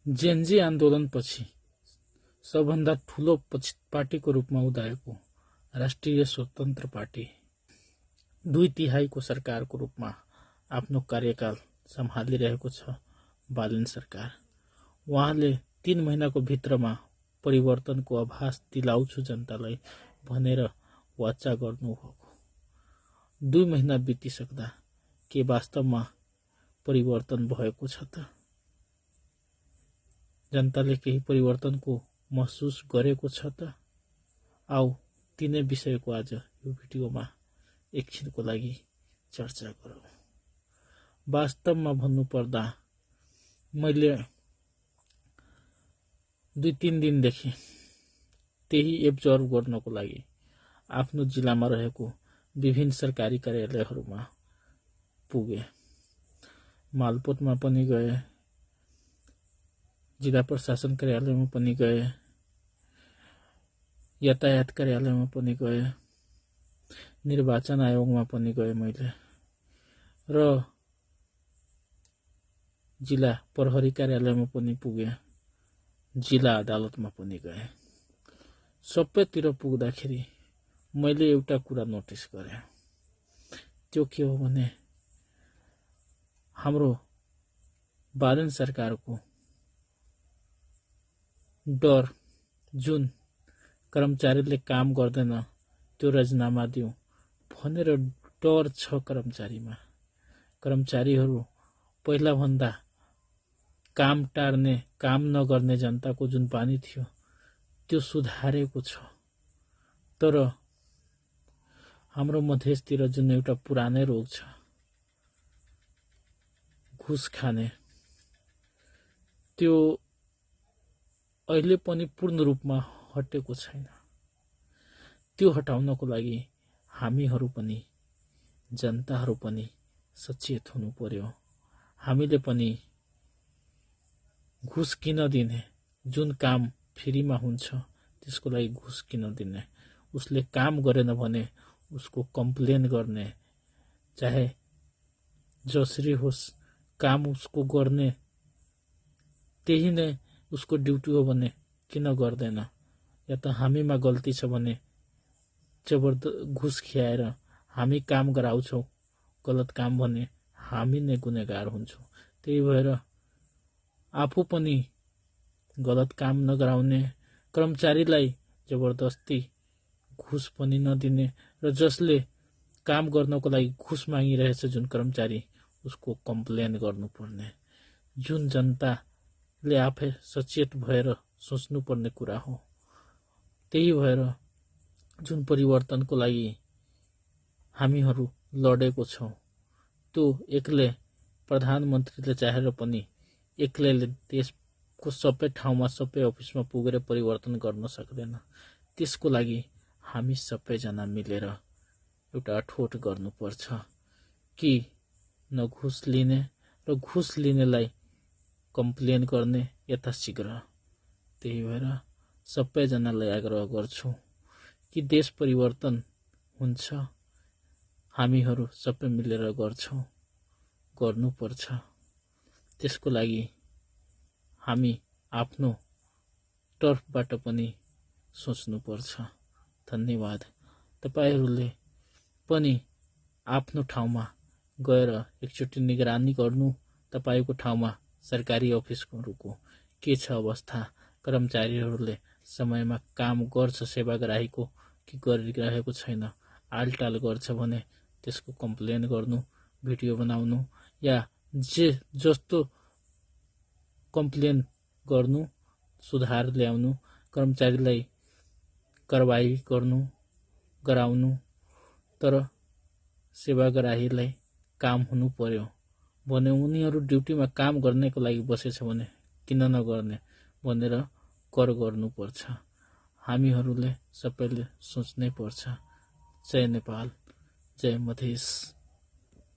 Gen Z आन्दोलनपछि सबभन्दा ठूलो पार्टीको रूपमा उदाएको राष्ट्रिय स्वतन्त्र पार्टी 2/3 सरकारको रूपमा आफ्नो कार्यकाल सम्हालिरहेको छ बालेन सरकार। उहाँले 3 महिनाको भित्रमा परिवर्तनको आभास दिलाउँछु जनतालाई भनेर वाचा गर्नुभएको। 2 महिना बितिसक्दा के वास्तवमा परिवर्तन भएको छ त? जनताले केही परिवर्तनको महसुस गरेको छ त? आऊ तिनै विषयको आज यो भिडियोमा एकछिनको लागि चर्चा गरौँ। वास्तवमा भन्नुपर्दा मैले 2-3 दिनदेखि त्यही एब्जर्भ गर्नको लागि आफ्नो जिल्लामा रहेको विभिन्न सरकारी कार्यालयहरूमा पुगे। मालपोतमा पनि गए, जिल्ला प्रशासन कार्यालयमा पनि गए, यातायात कार्यालयमा पनि गए, निर्वाचन आयोगमा पनि गए मैले, र जिल्ला प्रहरी कार्यालयमा पनि पुगे, जिल्ला अदालतमा पनि गए। सबैतिर पुग्दाखेरि मैले एउटा कुरा नोटिस गरेँ। त्यो के हो भने हाम्रो बालेन सरकारको डर, जुन कर्मचारीले काम गर्दैन त्यो राजीनामा दिउँ भनेर डर छ कर्मचारीमा। कर्मचारीहरू पहिला भन्दा काम टार्ने, काम नगर्ने जनताको जुन बानी थियो त्यो सुधारेको छ। तर हाम्रो मधेसतिर जुन एउटा पुरानै रोग छ, घुस खाने, त्यो अहिले पनि पूर्ण रूपमा हटेको छैन। त्यो हटाउनको लागि हामीहरू पनि, जनताहरू पनि सचेत हुनु पर्यो। हामीले पनि घुस किन दिने, जुन काम फ्रीमा हुन्छ त्यसको लागि घुस किन दिने, उसले काम गरेन भने उसको कम्प्लेन गर्ने, चाहे जसरी होस् काम उसको गर्ने, त्यही नै उसको ड्युटी हो भने किन गर्दैन? या त हामीमा गल्ती छ भने घुस खियाएर हामी काम गराउँछौँ, गलत काम भने हामी नै गुनेगार हुन्छौँ। त्यही भएर आफू पनि गलत काम नगराउने, कर्मचारीलाई जबरदस्ती घुस पनि नदिने, र जसले काम गर्नको लागि घुस मागिरहेछ जुन कर्मचारी, उसको कम्प्लेन गर्नुपर्ने, जुन जनताले आफै सचेत भएर सोच्नुपर्ने कुरा हो। त्यही भएर जुन परिवर्तनको लागि हामीहरू लडेको छौँ त्यो एक्लै प्रधानमन्त्रीले चाहेर पनि एक्लैले देशको सबै ठाउँमा, सबै अफिसमा पुगेर परिवर्तन गर्न सक्दैन। त्यसको लागि हामी सबैजना मिलेर एउटा अठोट गर्नुपर्छ कि न घुस लिने र घुस लिनेलाई कम्प्लेन गर्ने यथाशीघ्र। त्यही भएर सबैजनालाई आग्रह गर्छु कि देश परिवर्तन हुन्छ, हामीहरू सबै मिलेर गर्नुपर्छ। त्यसको लागि हामी आफ्नो तर्फबाट पनि सोच्नुपर्छ। धन्यवाद। तपाईहरूले पनि आफ्नो ठाउँमा गएर एकचोटि निगरानी गर्नु, तपाईको ठाउँमा सरकारी अफिसहरूको के छ अवस्था, कर्मचारीहरूले समयमा काम गर्छ सेवाग्राहीको कि गरिरहेको छैन, आलटाल गर्छ भने त्यसको कम्प्लेन गर्नु, भिडियो बनाउनु, या जस्तो कम्प्लेन गर्नु, सुधार ल्याउनु, कर्मचारीलाई कारबाही गराउनु। तर सेवाग्राहीलाई काम हुनु पर्यो भने उनीहरू ड्युटीमा काम गर्नेको लागि बसेछ भने किन नगर्ने भनेर कर गर्नुपर्छ। हामीहरूले सबैले सोच्नै पर्छ। जय नेपाल, जय मधेस।